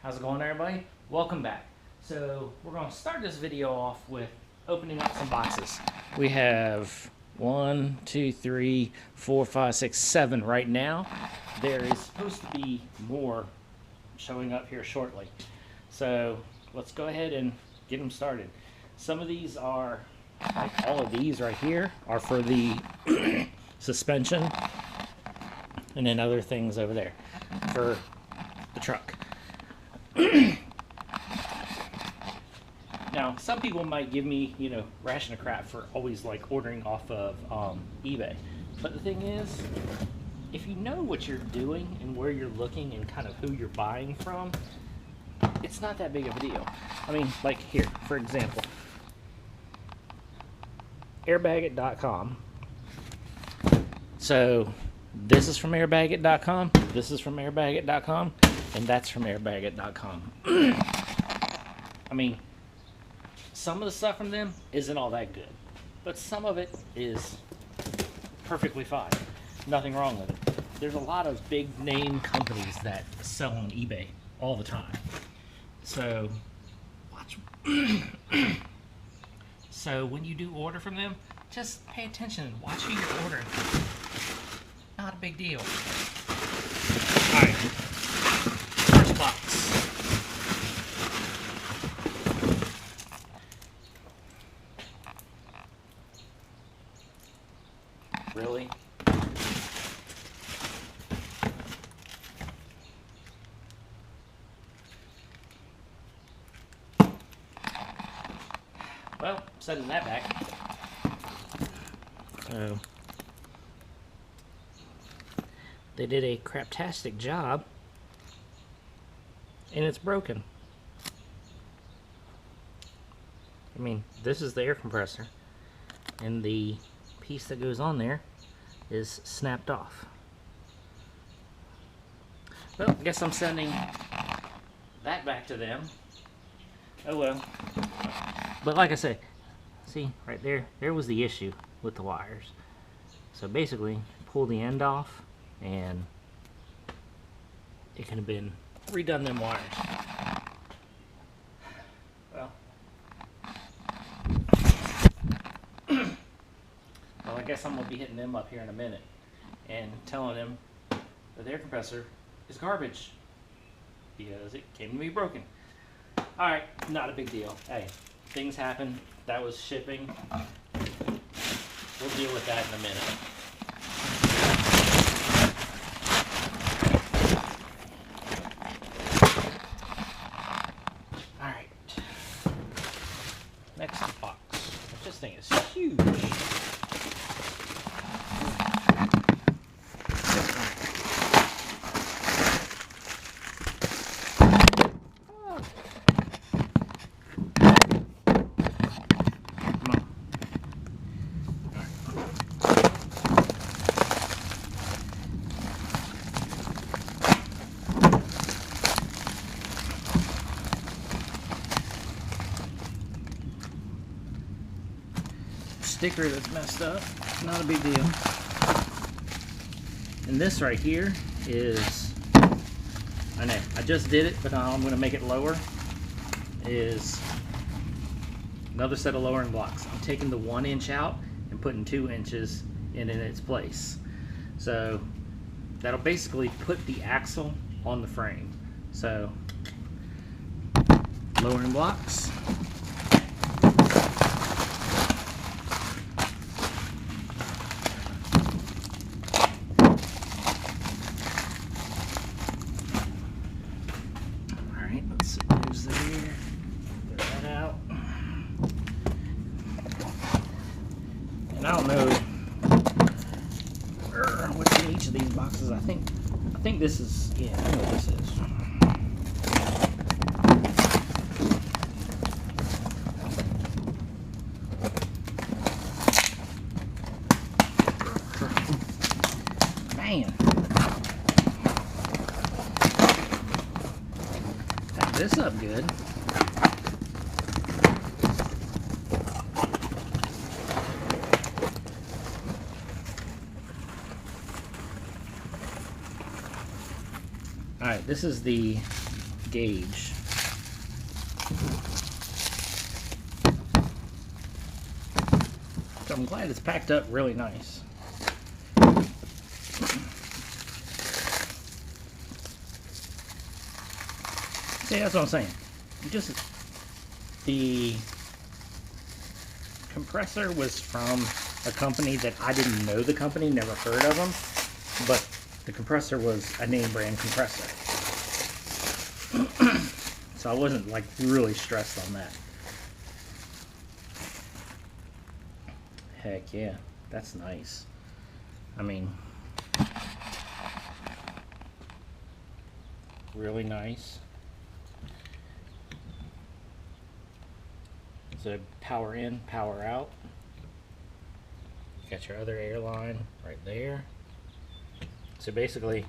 How's it going, everybody? Welcome back. So we're going to start this video off with opening up some boxes. We have 1, 2, 3, 4, 5, 6, 7 right now. There is supposed to be more showing up here shortly. So let's go ahead and get them started. Some of these are, like all of these right here, are for the suspension, and then other things over there for the truck. Now, some people might give me, ration of crap for always like ordering off of eBay. But the thing is, if you know what you're doing and where you're looking and kind of who you're buying from, it's not that big of a deal. I mean, like here, for example, airbagit.com. So this is from airbagit.com, this is from airbagit.com, and that's from airbagit.com. I mean, some of the stuff from them isn't all that good, but some of it is perfectly fine. Nothing wrong with it. There's a lot of big name companies that sell on eBay all the time. So watch. So when you do order from them, just pay attention and watch who you're ordering from. Not a big deal. Alright. First box. Really? Well, setting that back. So they did a craptastic job, and it's broken. I mean, this is the air compressor, and the piece that goes on there is snapped off. Well, I guess I'm sending that back to them. Oh well. But like I said, see right there, there was the issue with the wires. So basically, pull the end off, and it could have been redone them wires. Well, I guess I'm gonna be hitting them up here in a minute and telling them that the air compressor is garbage because it came to me broken. All right, not a big deal. Hey, things happen. That was shipping. We'll deal with that in a minute. All right. Next box. This thing is huge. Sticker that's messed up, not a big deal. And this right here is, I know, I just did it, but now I'm going to make it lower, is another set of lowering blocks. I'm taking the 1 inch out and putting 2 inches in its place. So that'll basically put the axle on the frame. So lowering blocks. I don't know what's in each of these boxes. I think this is, yeah, I know what this is. Man, pack this up good. Alright, this is the gauge. So I'm glad it's packed up really nice. See, that's what I'm saying. The compressor was from a company that I didn't know the company, never heard of them, but the compressor was a name brand compressor. So I wasn't like really stressed on that. Heck yeah, that's nice. I mean, really nice. So power in, power out. You got your other air line right there. So basically,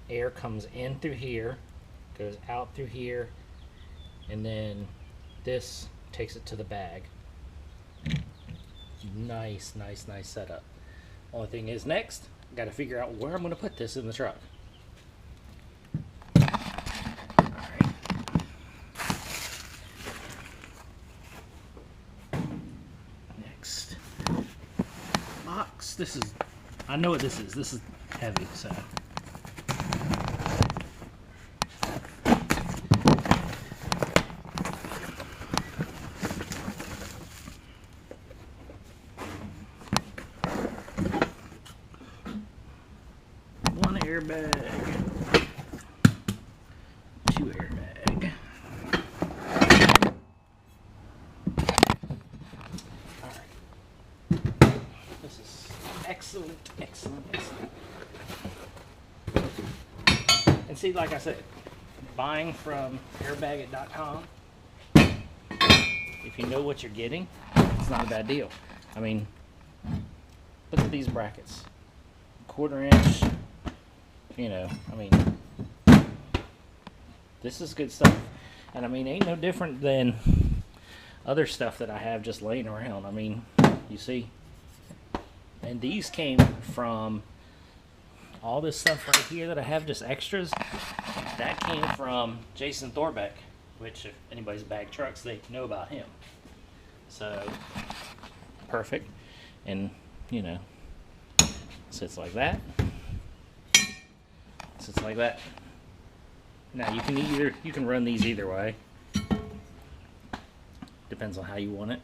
air comes in through here, goes out through here, and then this takes it to the bag. Nice, nice, nice setup. Only thing is, next, got to figure out where I'm going to put this in the truck. Alright. Next. Box. This is, I know what this is. This is heavy, so. Airbag, 2 airbag. Alright. This is excellent, excellent, excellent. And see, like I said, buying from airbagit.com, if you know what you're getting, it's not a bad deal. I mean, look at these brackets. 1/4 inch. You know, I mean, this is good stuff. And I mean, ain't no different than other stuff that I have just laying around. I mean, you see. And these came from all this stuff right here that I have just extras. That came from Jason Thorbeck, which if anybody's bagged trucks, they know about him. So, perfect. And, you know, sits like that. Sits like that. Now you can run these either way. Depends on how you want it.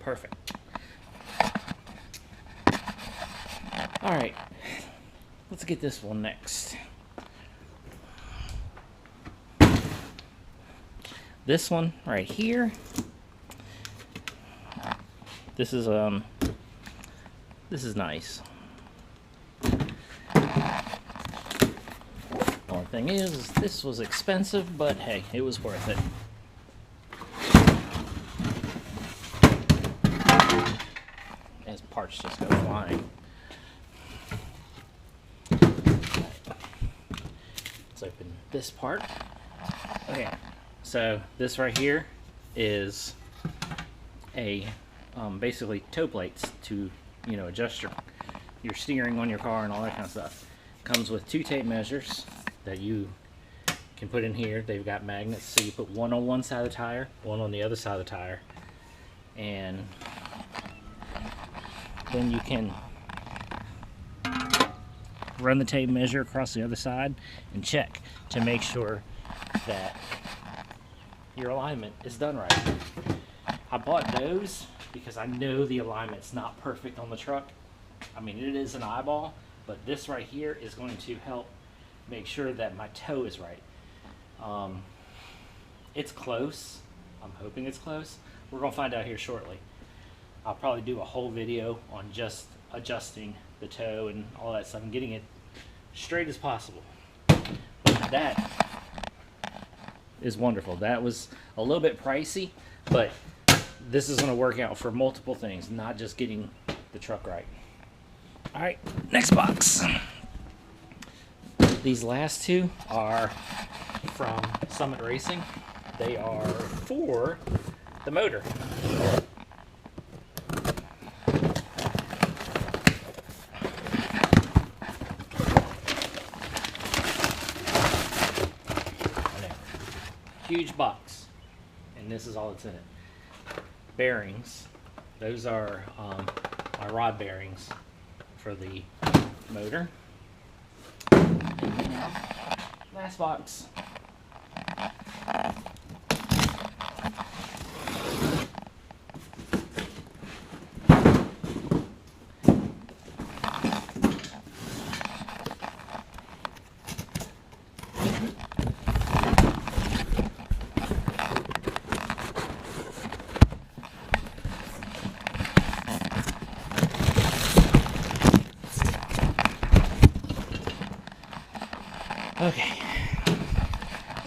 Perfect. Alright, let's get this one next. This one right here. This is nice. Only thing is, this was expensive, but hey, it was worth it. As parts just go flying. Let's open this part. Okay, so this right here is a basically toe plates to, you know, adjust your steering on your car and all that kind of stuff. Comes with 2 tape measures that you can put in here. They've got magnets, so you put one on one side of the tire, one on the other side of the tire, and then you can run the tape measure across the other side and check to make sure that your alignment is done right. I bought those because I know the alignment's not perfect on the truck. I mean, it is an eyeball, but this right here is going to help make sure that my toe is right. It's close. I'm hoping it's close. We're going to find out here shortly. I'll probably do a whole video on just adjusting the toe and all that stuff and getting it straight as possible. But that is wonderful. That was a little bit pricey, but this is going to work out for multiple things, not just getting the truck right. All right, next box. These last 2 are from Summit Racing. They are for the motor. huge box, and this is all that's in it. Bearings. Those are my rod bearings for the motor. And then, last box. Okay,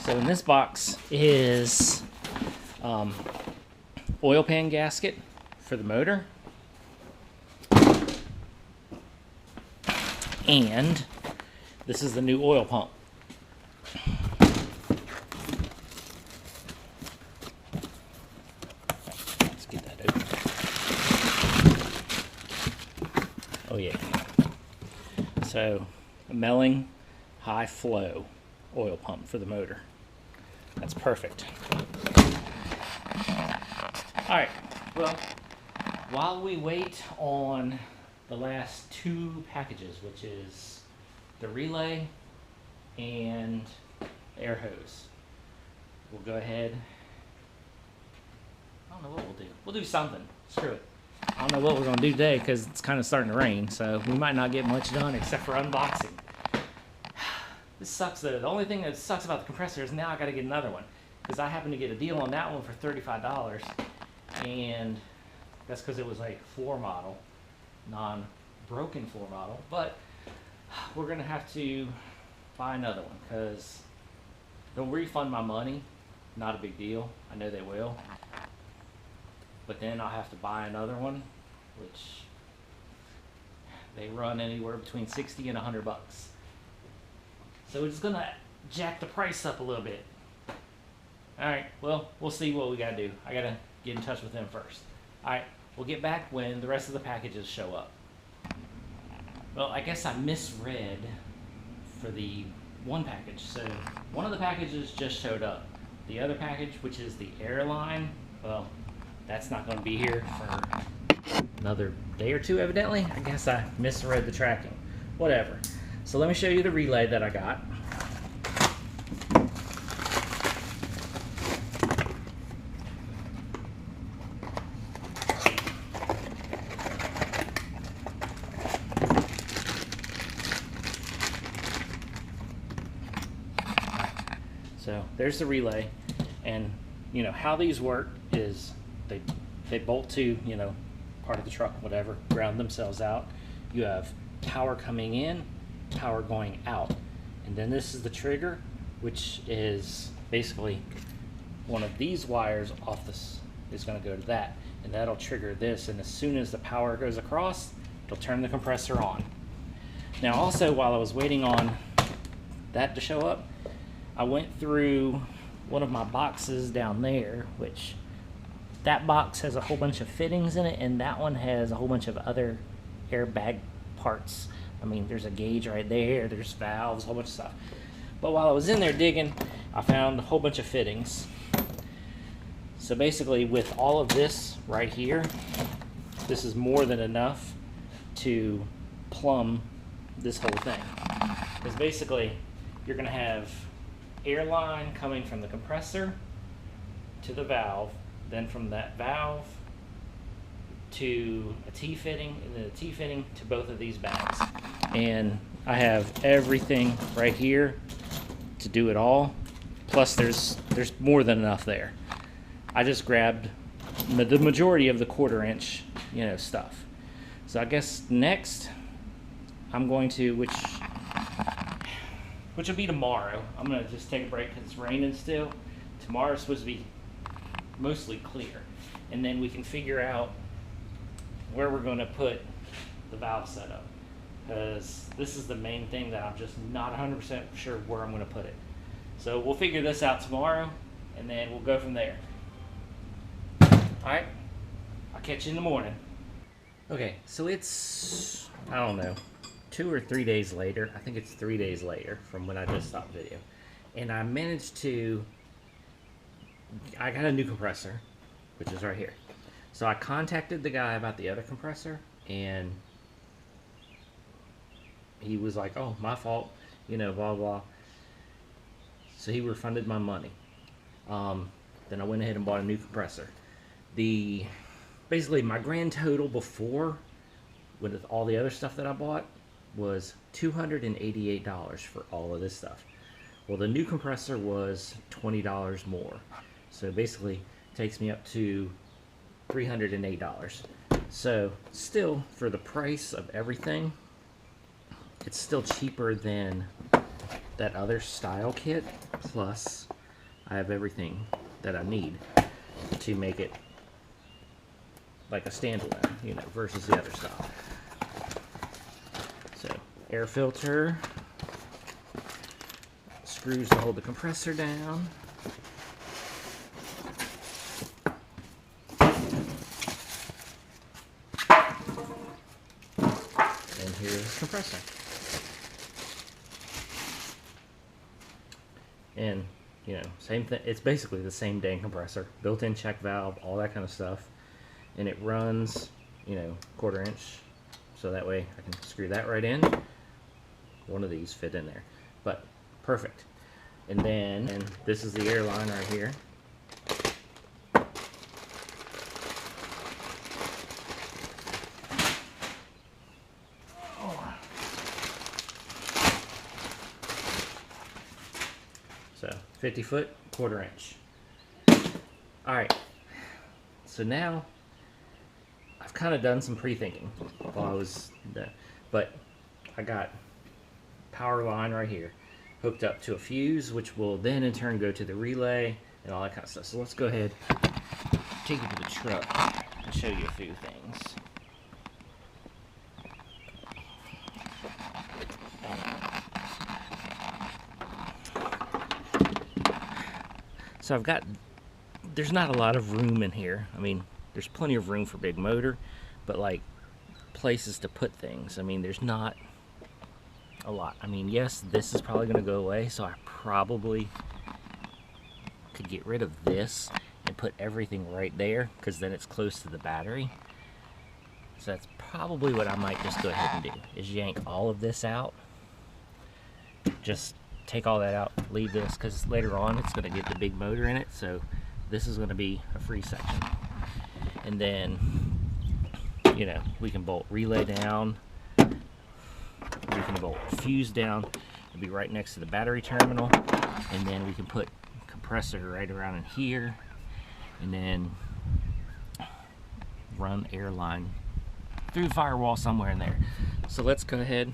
so in this box is oil pan gasket for the motor, and this is the new oil pump. Let's get that open. Oh yeah. So a Melling high flow oil pump for the motor. That's perfect. Alright, well, while we wait on the last two packages, which is the relay and the air hose, we'll go ahead. I don't know what we'll do. We'll do something. Screw it. I don't know what we're going to do today because it's kind of starting to rain, so we might not get much done except for unboxing. This sucks though. The only thing that sucks about the compressor is now I got to get another one because I happened to get a deal on that one for $35, and that's because it was like floor model, non-broken floor model. But we're gonna have to buy another one because they'll refund my money. Not a big deal. I know they will. But then I'll have to buy another one, which they run anywhere between 60 and 100 bucks. So it's gonna jack the price up a little bit. Alright, well, we'll see what we gotta do. I gotta get in touch with them first. Alright, we'll get back when the rest of the packages show up. Well, I guess I misread for the one package. So one of the packages just showed up. The other package, which is the airline, well, that's not gonna be here for another day or two, evidently. I guess I misread the tracking. Whatever. So let me show you the relay that I got. So there's the relay, and you know how these work is they bolt to, you know, part of the truck, whatever, ground themselves out. You have power coming in, power going out, and then this is the trigger, which is basically one of these wires off this is going to go to that, and that'll trigger this, and as soon as the power goes across, it'll turn the compressor on. Now also, while I was waiting on that to show up, I went through one of my boxes down there, which that box has a whole bunch of fittings in it, and that one has a whole bunch of other airbag parts. I mean, there's a gauge right there, there's valves, a whole bunch of stuff. But while I was in there digging, I found a whole bunch of fittings. So basically, with all of this right here, this is more than enough to plumb this whole thing. Because basically, you're going to have air line coming from the compressor to the valve, then from that valve to a T-fitting, and then a T-fitting to both of these bags. And I have everything right here to do it all. Plus there's more than enough there. I just grabbed the majority of the 1/4 inch, you know, stuff. So I guess next I'm going to, which will be tomorrow. I'm gonna just take a break because it's raining still. Tomorrow's supposed to be mostly clear, and then we can figure out where we're going to put the valve setup, because this is the main thing that I'm just not 100% sure where I'm going to put it. So we'll figure this out tomorrow, and then we'll go from there. Alright, I'll catch you in the morning. Okay, so it's, I don't know, 2 or 3 days later. I think it's 3 days later from when I just stopped video. And I managed to I got a new compressor, which is right here. So I contacted the guy about the other compressor, and he was like, oh, my fault, you know, blah, blah. So he refunded my money. Then I went ahead and bought a new compressor. Basically, my grand total before, with all the other stuff that I bought, was $288 for all of this stuff. Well, the new compressor was $20 more. So basically, it takes me up to $308. So still, for the price of everything, it's still cheaper than that other style kit. Plus, I have everything that I need to make it like a standalone, you know, versus the other style. So, air filter, screws to hold the compressor down. And here's the compressor. And, you know, same thing. It's basically the same dang compressor. Built-in check valve, all that kind of stuff. And it runs, you know, 1/4 inch. So that way I can screw that right in. One of these fit in there. But, perfect. And then, this is the air line right here. So, 50 foot, 1/4 inch. Alright, so now I've kind of done some pre-thinking while I was done. But I got power line right here hooked up to a fuse, which will then in turn go to the relay and all that kind of stuff. So let's go ahead, take you to the truck and show you a few things. So I've got, there's not a lot of room in here. I mean, there's plenty of room for big motor, but like places to put things, I mean, there's not a lot. I mean, yes, this is probably going to go away, so I probably could get rid of this and put everything right there, because then it's close to the battery. So that's probably what I might just go ahead and do, is yank all of this out. Just take all that out, leave this, because later on it's going to get the big motor in it, so this is going to be a free section. And then, you know, we can bolt relay down, we can bolt fuse down, it'll be right next to the battery terminal, and then we can put compressor right around in here, and then run air line through the firewall somewhere in there. So let's go ahead.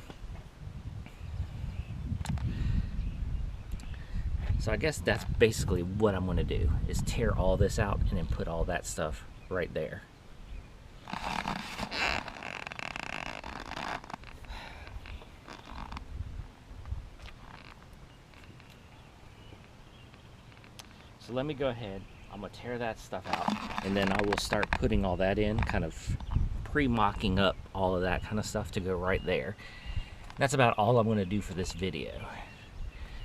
So I guess that's basically what I'm going to do, is tear all this out and then put all that stuff right there. So let me go ahead, I'm going to tear that stuff out, and then I will start putting all that in, kind of pre-mocking up all of that kind of stuff to go right there. That's about all I'm going to do for this video,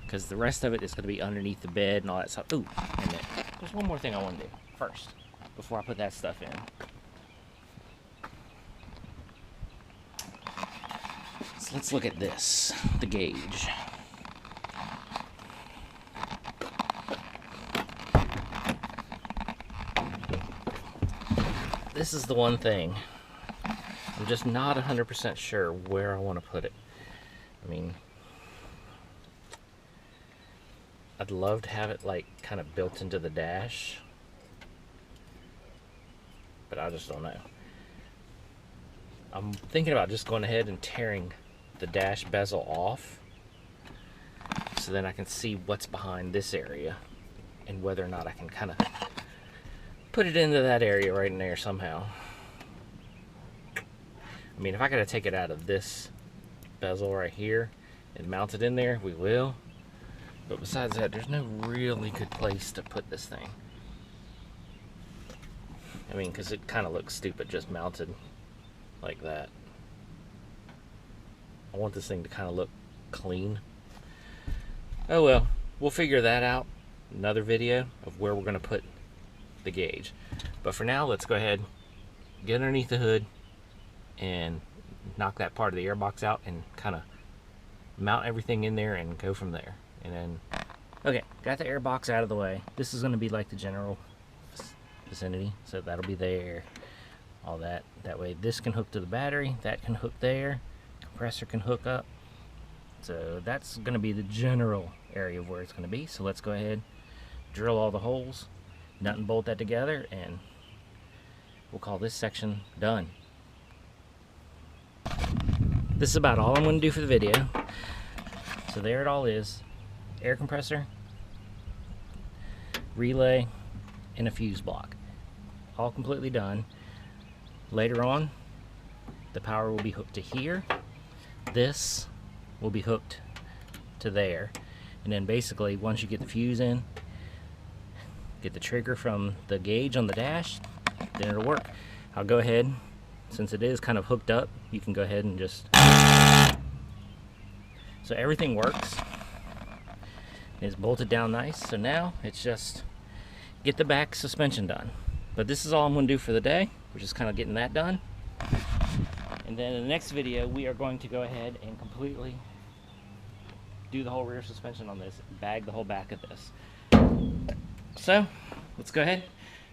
because the rest of it is going to be underneath the bed and all that stuff. Ooh, and then there's one more thing I want to do first, before I put that stuff in. So let's look at this, the gauge. This is the one thing. I'm just not 100% sure where I want to put it. I mean, I'd love to have it like kind of built into the dash, but I just don't know. I'm thinking about just going ahead and tearing the dash bezel off, so then I can see what's behind this area and whether or not I can kind of put it into that area right in there somehow. I mean, if I gotta take it out of this bezel right here and mount it in there, we will. But besides that, there's no really good place to put this thing. I mean, because it kind of looks stupid just mounted like that. I want this thing to kind of look clean. Oh well, we'll figure that out another video of where we're going to put the gauge. But for now, let's go ahead, get underneath the hood and knock that part of the airbox out and kind of mount everything in there and go from there. And then, okay, got the airbox out of the way. This is going to be like the general vicinity, so that'll be there, all that. That way this can hook to the battery, that can hook there, compressor can hook up. So that's going to be the general area of where it's going to be. So let's go ahead, drill all the holes, nut and bolt that together, and we'll call this section done. This is about all I'm going to do for the video. So there it all is. Air compressor, relay, and a fuse block. All completely done. Later on, the power will be hooked to here. This will be hooked to there. And then basically, once you get the fuse in, get the trigger from the gauge on the dash, then it'll work. I'll go ahead, since it is kind of hooked up, you can go ahead and just... So everything works. It's bolted down nice. So now it's just get the back suspension done. But this is all I'm going to do for the day. We're just kind of getting that done. And then in the next video, we are going to go ahead and completely do the whole rear suspension on this, bag the whole back of this. So let's go ahead,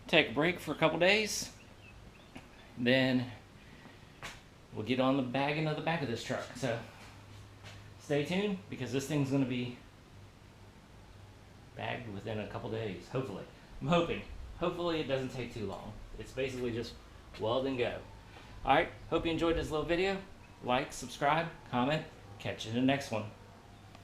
take a break for a couple days, then we'll get on the bagging of the back of this truck. So stay tuned, because this thing's going to be bagged within a couple days, hopefully. I'm hoping. Hopefully it doesn't take too long. It's basically just weld and go. Alright, hope you enjoyed this little video. Like, subscribe, comment. Catch you in the next one.